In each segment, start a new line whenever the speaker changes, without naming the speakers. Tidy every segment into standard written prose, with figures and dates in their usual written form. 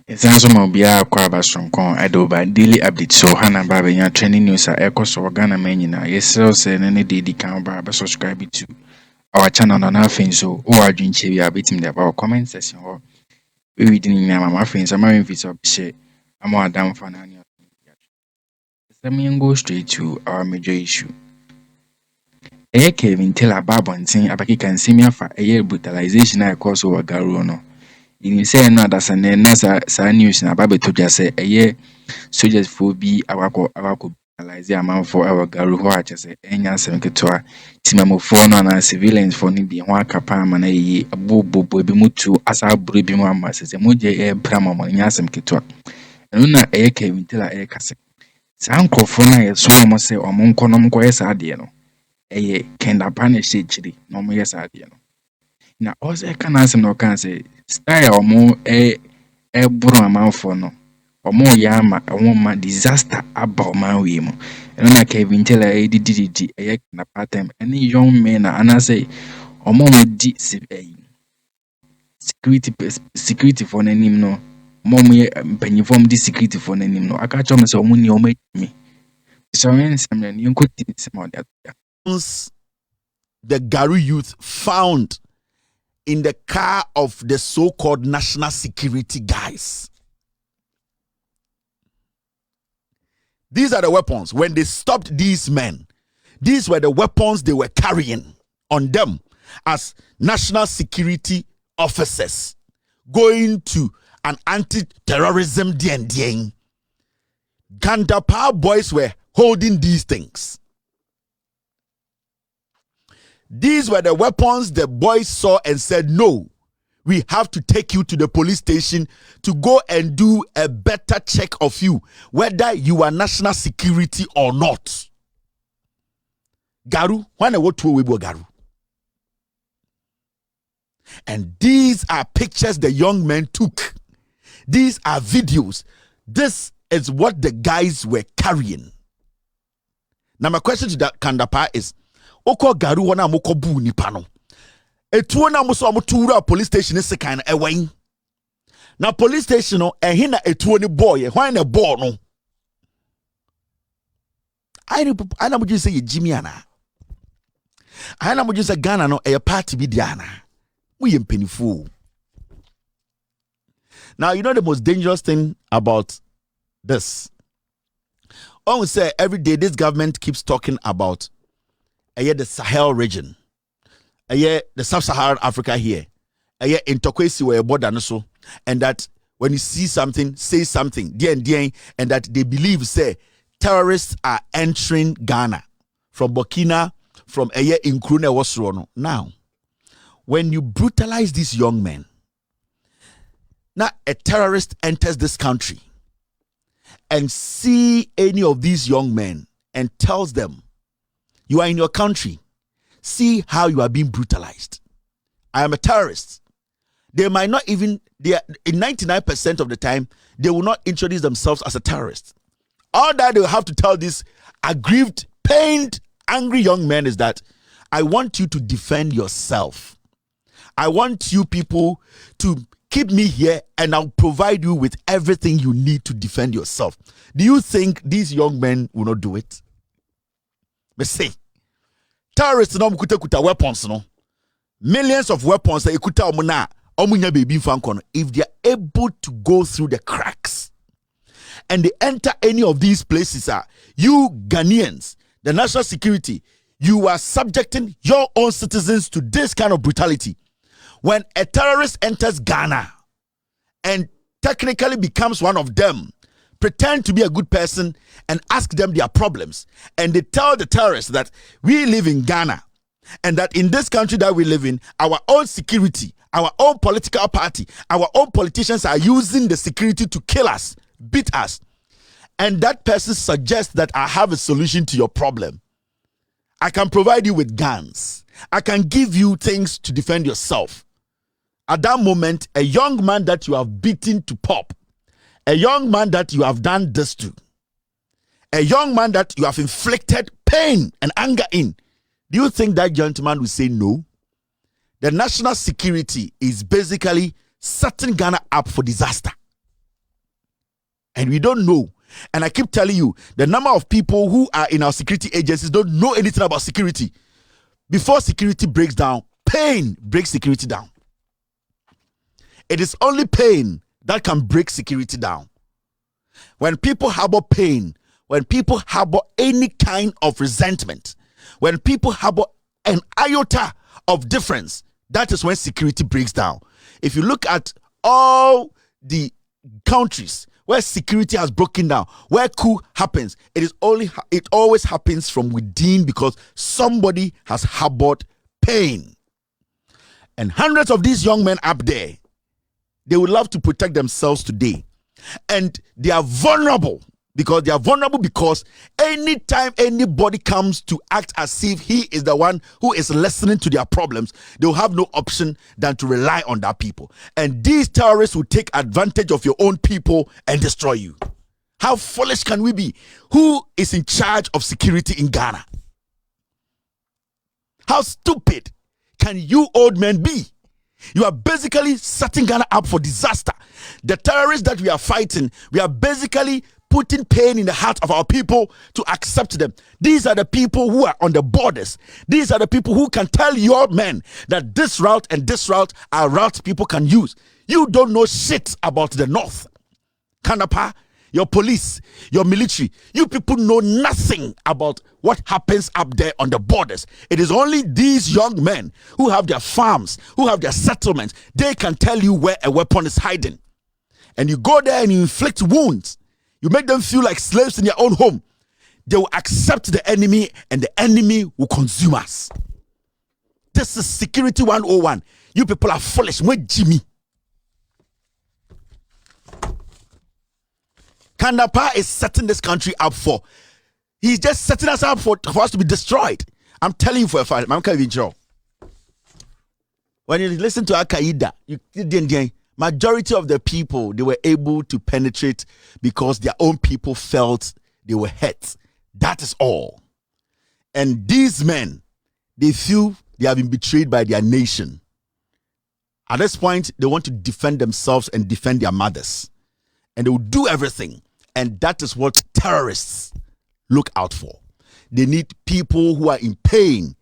It's also my beer kwaba sonkon adoba daily update so hana baba nya trending news a ekoso Ghana men nyina yesel say ne dey kan baba subscribe to our channel na afin so o adwinche bi abetim dey about comment section ho we read ni na mama afin so my fit up share am adam for na ni. Let me go straight to our major issue. Kelvin tell ababontin abakika nsemi afa brutalization na ekoso wa Garu no. In say no that's an sa news na babeto just say Sộldiers for be awako brutalize man for our Garu ho ache say enya asem ketoa timamo for no na civilians for ni bi ho akapa ma na yi abobobo bi mutu asa buru bi mu amma say moje brama mo nya asem ketoa eno na Kelvin tell kase sa nkofo na ye so mo say omo nkonom ko yesa ade no Dapaah na chiri no mo yesa ade no na also can asem no can say style omo buru amanfo no omo ya ma ma disaster aba man we mu eno na Kelvin tell didi Dapaah time any young men na anase omo mo di security for nanim no mo ye mpanyifo di security for nanim no aka cho me say omo ni omo mi so when some na you could some that
the Garu youth found in the car of the so-called national security guys. These are the weapons. When they stopped these men, these were the weapons they were carrying on them as national security officers going to an anti-terrorism DND. Dapaah boys were holding these things. These were the weapons the boys saw and said, no, we have to take you to the police station to go and do a better check of you, whether you are national security or not. Garu, when I walk to a Garu. And these are pictures the young men took. These are videos. This is what the guys were carrying. Now my question to Dapaah is, Oko Garu wana moko bu nipa no. Etuo na muso amutura police station is kind of ewen. Na police station no ehina etuo ni boy why na ball no. I na muju say Jimmy ana. I na muju say Ghana no e party bi diana. We mpenifu. Now you know the most dangerous thing about this. On say every day this government keeps talking about the Sahel region, the sub-Saharan Africa here, in Kesi where border so, and that when you see something, say something, and that they believe say terrorists are entering Ghana from Burkina, from in Krune Wasrono. Now, when you brutalize these young men, now a terrorist enters this country and see any of these young men and tells them, you are in your country. See how you are being brutalized. I am a terrorist. They might not even, in 99% of the time, they will not introduce themselves as a terrorist. All that they will have to tell these aggrieved, pained, angry young men is that I want you to defend yourself. I want you people to keep me here and I'll provide you with everything you need to defend yourself. Do you think these young men will not do it? But say, terrorists no kuta weapons no. Millions of weapons that kuta omuna omunya baby fankono. If they are able to go through the cracks and they enter any of these places, you Ghanaians, the national security, you are subjecting your own citizens to this kind of brutality. When a terrorist enters Ghana and technically becomes one of them, pretend to be a good person and ask them their problems, and they tell the terrorists that we live in Ghana and that in this country that we live in, our own security, our own political party, our own politicians are using the security to kill us, beat us, and that person suggests that I have a solution to your problem. I can provide you with guns. I can give you things to defend yourself. At that moment, a young man that you have beaten to pulp, a young man that you have done this to, a young man that you have inflicted pain and anger in, do you think that gentleman will say no? The national security is basically setting Ghana up for disaster. And we don't know. And I keep telling you, the number of people who are in our security agencies don't know anything about security. Before security breaks down, pain breaks security down. It is only pain that can break security down. When people harbor pain, when people harbor any kind of resentment, when people harbor an iota of difference, that is when security breaks down. If you look at all the countries where security has broken down, where coup happens, it always happens from within because somebody has harbored pain. And hundreds of these young men up there, they would love to protect themselves today. And they are vulnerable because anytime anybody comes to act as if he is the one who is listening to their problems, they will have no option than to rely on that people. And these terrorists will take advantage of your own people and destroy you. How foolish can we be? Who is in charge of security in Ghana? How stupid can you old men be? You are basically setting Ghana up for disaster. The terrorists that we are fighting, we are basically putting pain in the heart of our people to accept them. These are the people who are on the borders. These are the people who can tell your men that this route and this route are routes people can use. You don't know shit about the north. Dapaah, your police, your military, you people know nothing about what happens up there on the borders. It is only these young men who have their farms, who have their settlements. They can tell you where a weapon is hiding. And you go there and you inflict wounds. You make them feel like slaves in their own home. They will accept the enemy and the enemy will consume us. This is Security 101. You people are foolish. Wait, Jimmy. Dapaah is setting this country up for. He's just setting us up for us to be destroyed. I'm telling you for a fact. I'm Kelvin. When you listen to Al-Qaeda, majority of the people, they were able to penetrate because their own people felt they were hurt. That is all. And these men, they feel they have been betrayed by their nation. At this point, they want to defend themselves and defend their mothers. And they will do everything. And that is what terrorists look out for. They need people who are in pain,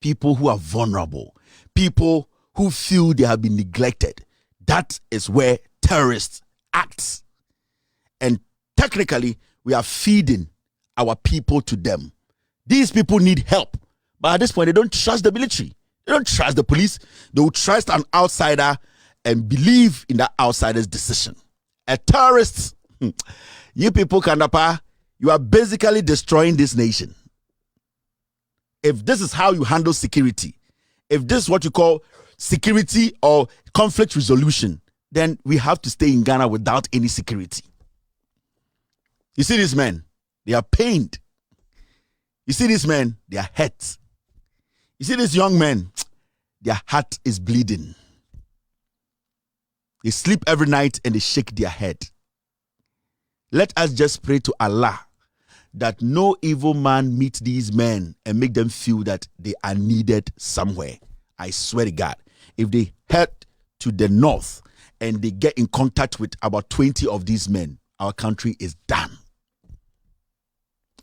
people who are vulnerable, people who feel they have been neglected. That is where terrorists act. And technically, we are feeding our people to them. These people need help. But at this point, they don't trust the military. They don't trust the police. They will trust an outsider and believe in that outsider's decision. A terrorist, you people, Dapaah, you are basically destroying this nation. If this is how you handle security, if this is what you call security or conflict resolution, then we have to stay in Ghana without any security. You see these men, they are pained. You see these men, they are hurt. You see these young men, their heart is bleeding. They sleep every night and they shake their head. Let us just pray to Allah that no evil man meet these men and make them feel that they are needed somewhere. I swear to God, if they head to the north and they get in contact with about 20 of these men, our country is done.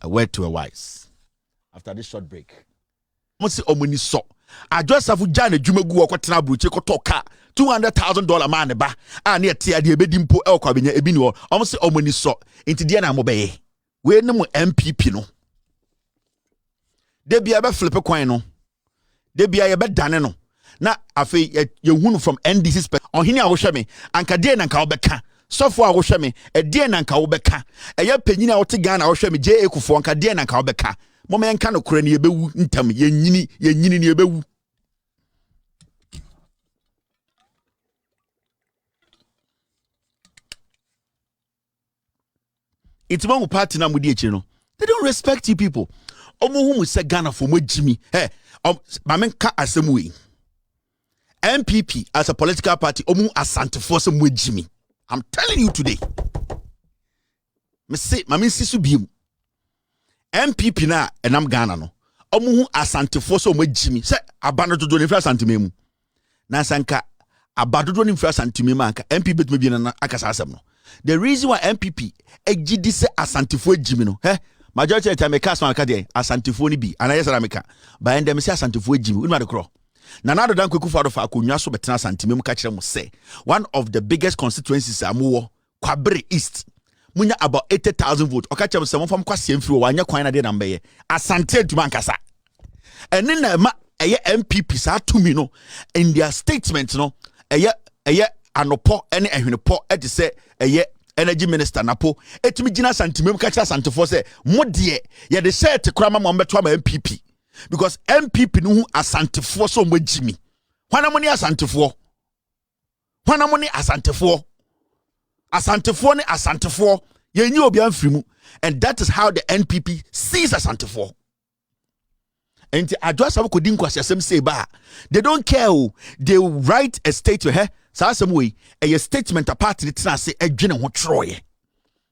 A word to a wise. After this short break. I just have Jana Jumagu or Quatanabu, Chekotoka, $200,000 man ba, and yet the Bedimpo El Cabin Ebino, almost Omani saw into Diana Mobe. We no MPP no. They be a flip a coin. They be a bed daneno. Na afe you wun from NDC spec on hini awohweme anka de nanka wobeka sofo awohweme e de nanka wobeka eya panyina wote Ghana awohweme je ekufo anka de nanka wobeka moma enka no kora ne yebewu ntam yenyini ne yebewu. It's one party na mudi echi no. They don't respect you people. Omo hu mu se Ghana for mo Jimmy. Hey, mamenka asem we. MPP as a political party, omu asante for some way Jimmy. I'm telling you today. Me say, mami sisu biem. MPP na enam Ghana no. Omu asante for some way Jimmy. Say abano to do ne asante memu. Na sanka abadodo ni mfra santime manka MPP betumi bi na akasa asem no. The reason why MPP ejidi se asantifo ejimi no majority of the time me cast man ka dey asantifo ni bi anayesara meka ba endem se asantifo ejimi unu adekro na nado dan kwekufa do fa akonwa so betena santime mu ka kire mo say one of the biggest constituencies amuwo Kwabere East munya about 80,000 votes oka kire mo say mo fam kwase mfiri wanya kwan na dey na mbeye asante aduma nkasa ene na ma eye MPP sa tumi no in their statement no eye anopo ene ehwenepo e de se eye energy minister napo etimi gina santimem ka kira santefo se modie ye de share te kura ma mo beto ma MPP because MPP no hu asantefo so mo gimi hwana mo ni asantefo ni asantefo ye nyi obi amfirimu and that is how the NPP sees asantefo. And address our coding question say ba they don't care they write a statement some way a statement apart the trans say adwene ho troye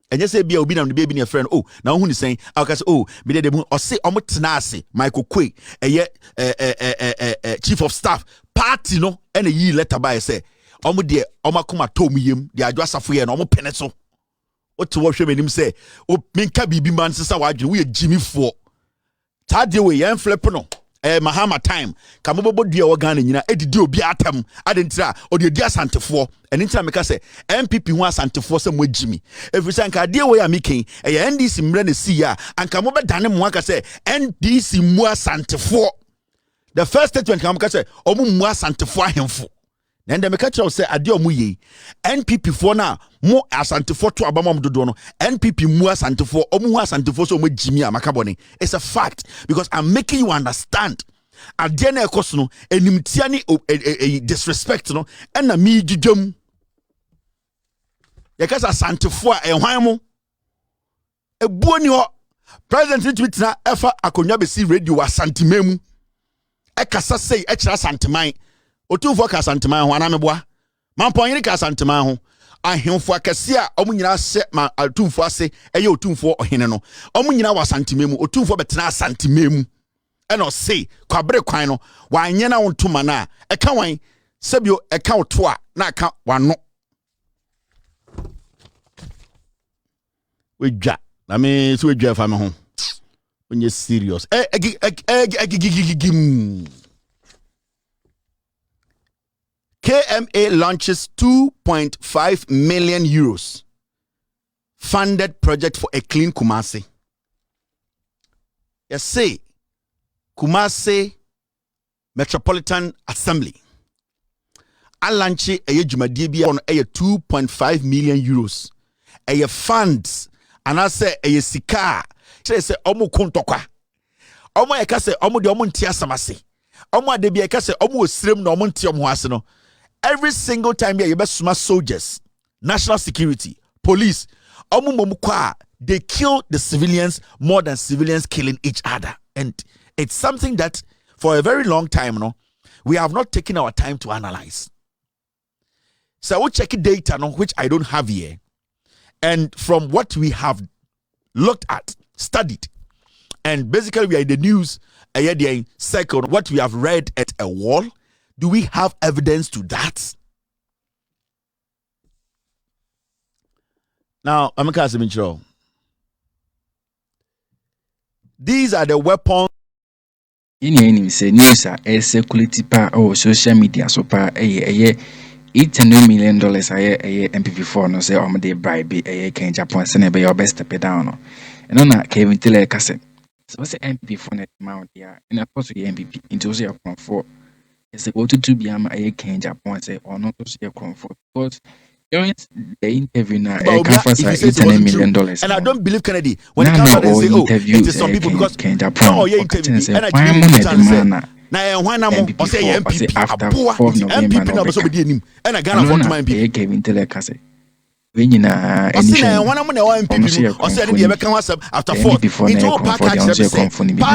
and you say be obi na be near friend now who is saying I can say be dey or say omo tena ase Michael Kwe chief of staff party no and a year letter by say omo de omo akoma tom yem the address afo ye no omo pene so o to wo hwe menim say o menka bibi man sesa wa adwene we Jimmy for Tade we yen flip no Mahama time kamobobo dua wo Ghana nyina edidi obi atam adentira odi edi asantefo enintira meka se MPP hu asantefo se mo gimi efisa nka de we ya meken NDC mre na si ya anka mo bedane mo aka se NDC mu asantefo the first statement kam ka se omu mu asantefo ahemfo na ndem ka kire se ade omu yi NPP fo na mo asantefo to abamam dodo no NPP mu asantefo omu hu asantefo so mo gimi amaka bone. It's a fact because I'm making you understand ade na ekoso no enimtia ni disrespect no na mi dwudwam ye kasa asantefo a ehwan mo ebuo ni ho president twitna efa akonwa besi radio asantememu ekasa sei e kira asanteman otumfo ka asanteman ho anameboa mamponyere ka asanteman ho ahemfo akase a omunyina se ma otumfo ase eye otumfo ohene no omunyina wasantememu otumfo betena asantememu eno sei kwabere kwan no wanye na wontuma na eka wan sebio eka oto a na aka wano wedwa na me so wedwa fa me ho onye serious KMA launches 2.5 million euros funded project for a clean Kumasi. Yes, say Kumasi Metropolitan Assembly. I launch a jumadibia on a 2.5 million euros. A funds and I say a sika. Say omu kuntokwa. Omu ekase omu de omu ntia samase. Omu adebi ekase omu osrem na omu ntia omu ase no. Every single time you best soldiers, national security, police, they kill the civilians more than civilians killing each other. And it's something that for a very long time, we have not taken our time to analyze. So I will check data, which I don't have here. And from what we have looked at, studied, and basically we are in the news, second, what we have read at a wall. Do we have evidence to that? Now, I'm going to say, these are the weapons.
In any say news are a security pa or social media so pa $800 million a year MPP4 no say they bribe a can Japan send be your best step down. And on that Kelvin Lēak so what's the MPP4 net amount here? And of course we MPP into your comfort. It's go to be a can Japan say or not to see a comfort because during the interview now $800 million.
And I don't believe Kennedy when it comes to say it is some people because no interview and I na when am o say MPP after 4 MPP na so be nim and I Ghana for my MPP
Kelvin Lēak say we nyina
anything when am na MPP o say dey be kan WhatsApp after 4 it all package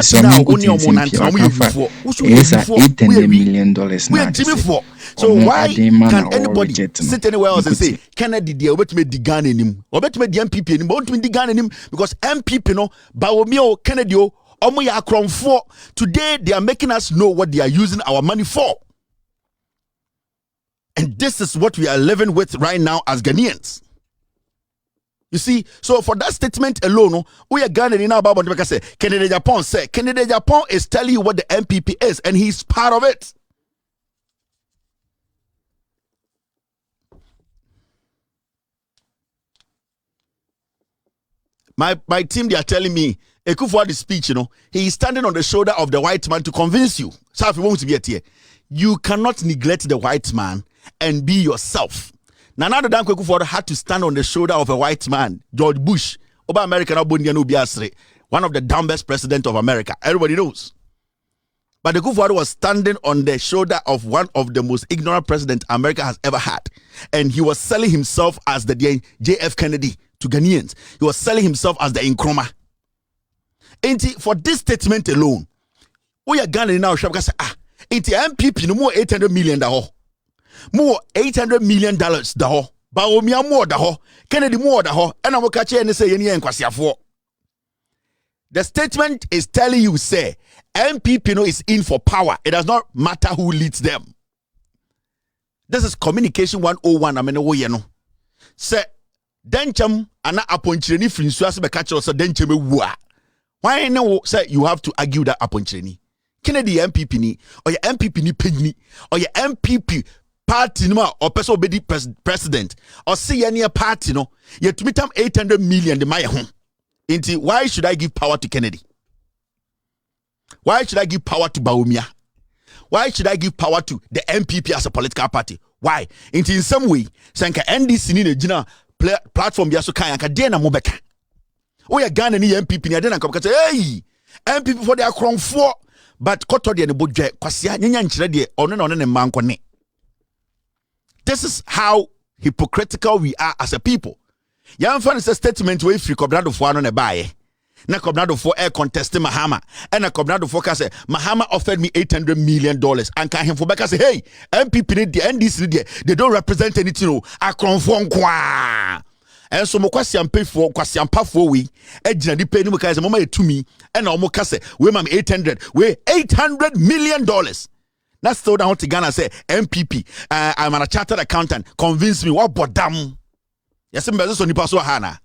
say now only on and am you for $800
million
now so why can anybody sit anywhere else and say Kennedy dey obetime di Ghana nim obetime di MPP nim but obetime di Ghana nim because MPP no bawomi o Kennedy o omo ya Akroma today they are making us know what they are using our money for. And this is what we are living with right now as Ghanaians. You see, so for that statement alone, we are Ghanaian in our Bible because say Kennedy Japan is telling you what the MPP is, and he's part of it. My team, they are telling me, Ekufuado's speech, he is standing on the shoulder of the white man to convince you. So if you want to be here, you cannot neglect the white man and be yourself. Nana Dankwa Ekufuado had to stand on the shoulder of a white man, George Bush, Oba American one of the dumbest president of America. Everybody knows. But the Ekufuado was standing on the shoulder of one of the most ignorant presidents America has ever had. And he was selling himself as the JF Kennedy to Ghanaians. He was selling himself as the Akroma. And for this statement alone, we are Ghana now, say, it's MPP no more $800 million. More $800 million daho. Baomia more daho. Kennedy more daho. And I'm catch and say the statement is telling you, say, MPP is in for power. It does not matter who leads them. This is communication 101. I mean, say, Dencham ana aponchireni finsuase be catch us dencham ewua. Why no say you have to argue that aponchireni? Kennedy MPP ni or your MPP ni penny or your MPP party no or person obedi president or see any party no you to meet them 800 million the my home. Why should I give power to Kennedy? Why should I give power to Baumia? Why should I give power to the MPP as a political party? Why? In some way, sanka NDC ni jina platform biaso kan anka de na mobeka. We are Ghana ni MPP ni de na nka say hey MPP for the Akromfo but koto de ne bodwe kwasia nyanya nkyere de ono na ono ne manko ne. This is how hypocritical we are as a people. Yan fan say statement we free Kobnado fo ano ne bae. Na Kobnado for air contest Mahama. And na Kobnado for say Mahama offered me $800 million. And can him for back say, hey, MPP the NDC they don't represent anything. Akromfo nkwa. And so mo kwasiam pay for kwasiam pa for we. Ejina di pay ni mo ka say mama to me. And na mo ka say we mam 800. We $800 million. That's still down to Ghana say MPP. I'm a chartered accountant. Convince me what bodam. Yes, mbezo so nipa so hana.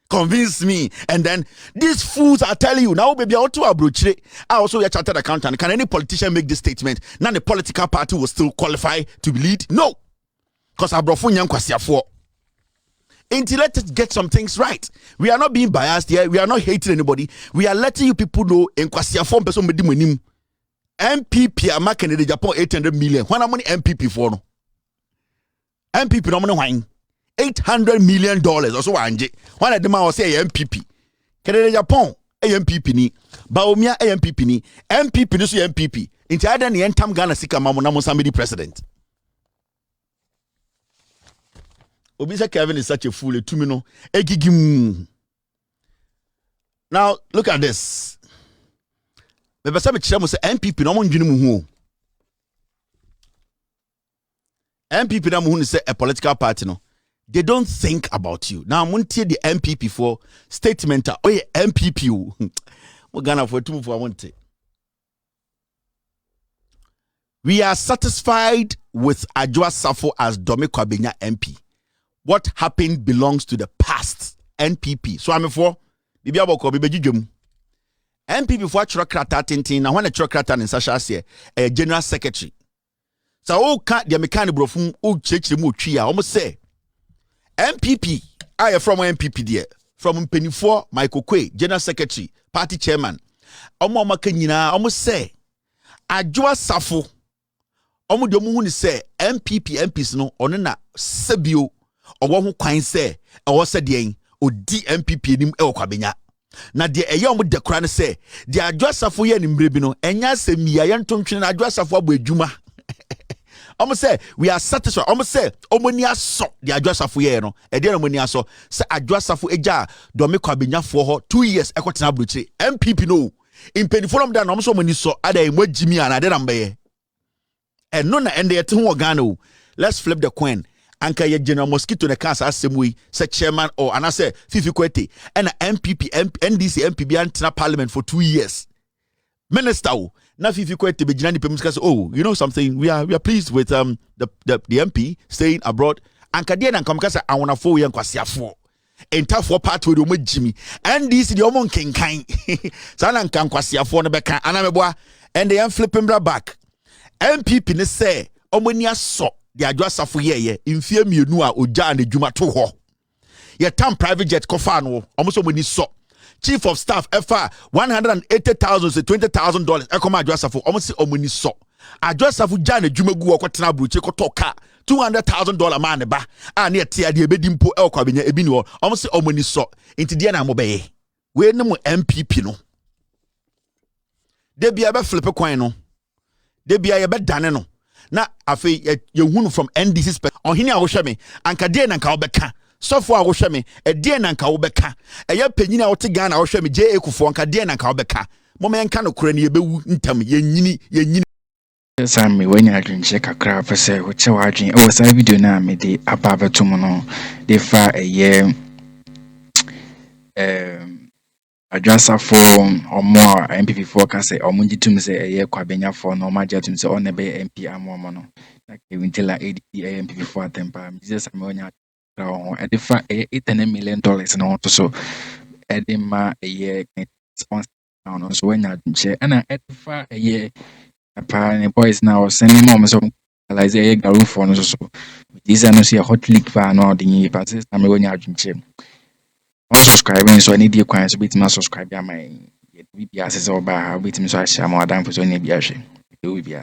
Convince me, and then these fools are telling you now, baby, I want to abrochire. I also a chartered accountant. Can any politician make this statement? Now the political party will still qualify to lead? No, because abrofunyam kwasiafo. Until let's get some things right. We are not being biased here. We are not hating anybody. We are letting you people know in kwasiafo person medi monim. MPP are making the Japan 800 million. When am money MPP for no? MPP no money wine. $800 million or so anje. One of them was say MPP. Kennedy Japan MPP ni. Baumia MPP ni. MPP ni so MPP. Inti ada ni entam Ghana sika mamu na somebody president. Obisa Kelvin is such a fool. Tumino egigim. Now look at this. Me pesa me kira mo say MPP no mo ndwene mu hu. MPP na mo hu ni say a political party no. They don't think about you. Now, I'm going to the MPP for statement. Oh, yeah, MPP. We're going to for two for one. We are satisfied with Adwoa Safo as Dome Kwabenya MP. What happened belongs to the past. NPP. So I'm for Bibi Aboko Bibi Jum. NPP for Chokrata Tintin. Now, when a Chokrata in Sasha say a general secretary. So, oh, can't the mechanic brofum, oh, church the Muchia, almost say. MPP, I am from MPP there. From Penifo, Michael Kwe, General Secretary, Party Chairman. Omo makanyina, omo say, Adwoa Safo. Omo de omo say MPP MPs no ono na sebio owo ho kwan say owo se de odi MPP nim e Kwabenya. Na de eye omo de kra ne say, de Adwoa Safo ye nimbre bi no, enya semia ye ntontwe na Adwoa Safo abo adwuma. Almost say we are satisfied. Almost say omonia so the Adwoa Safo ye no. E dey omonia so say Adwoa Safo eja Dome Kwabenya for 2 years ekotena abrochire. MPP no. In penifo da na omso omoni so ada emwagimi ana de nambe. E no na ende yete ho Ghana. Let's flip the coin. Anka ye General Mosquito ne cancer assemui say chairman or and I say Fifi Kwete and MPP NDC MPP antena parliament for 2 years. Minister na fifi ko ete begina ni pem say, oh, you know something, we are pleased with the MP staying abroad. Ankade na nkamka say awonafo ye nkwasiafo. Entafo part we do mo Jimmy. And this the omon kenkan. Sana nkwasiafo no beka anameboa and they am flipping back. MPP ne say omoni aso the adwasafo ye mfie mienu a oja na dwuma to ho. Ye tam private jet kofa no omo omoni so. Chief of staff FR $180,000 to $20,000 ekoma adwasafo omo se omoni so. Adwasafo ja na dwuma gu okotena bruche kotoka $200,000 man ba a na ete ade ebedi mpo elkwa benya ebi ni ho omo se omoni so enti de na mo beye we ne mo MPP no de bia be flip kwan no de bia ye be dane no na afi ye hunu from NDC ohini a wo hwe me anka de na nka wo beka sofo a wo hwe me e de na nka wo beka eye panyina a wo te Ghana wo hwe me je ekufo anka de na nka wo beka mo me nka no kora ne ye bewu ntam ye nyini
Sammy, when you drink check a crap for say, which I drink, oh, so video now, me the above tomorrow, they far a year, a dresser for or more MP forecast say, or Mundi to say a year quabenia for no major to say on the bay MP amono, like even till like ADP MP for temper, Jesus ammonia, at the far $8 million and also so, Edema a year on so when you check, and at the far a year. Apparently, boys now sending mom some Lēak Garu for us. So, this I know see a hot leak for no the new passes. I'm going to drink. I'm subscribing, so I need your coins to beat my subscribe. My VPS is over. Beat me so I share more than for so any biash. It will be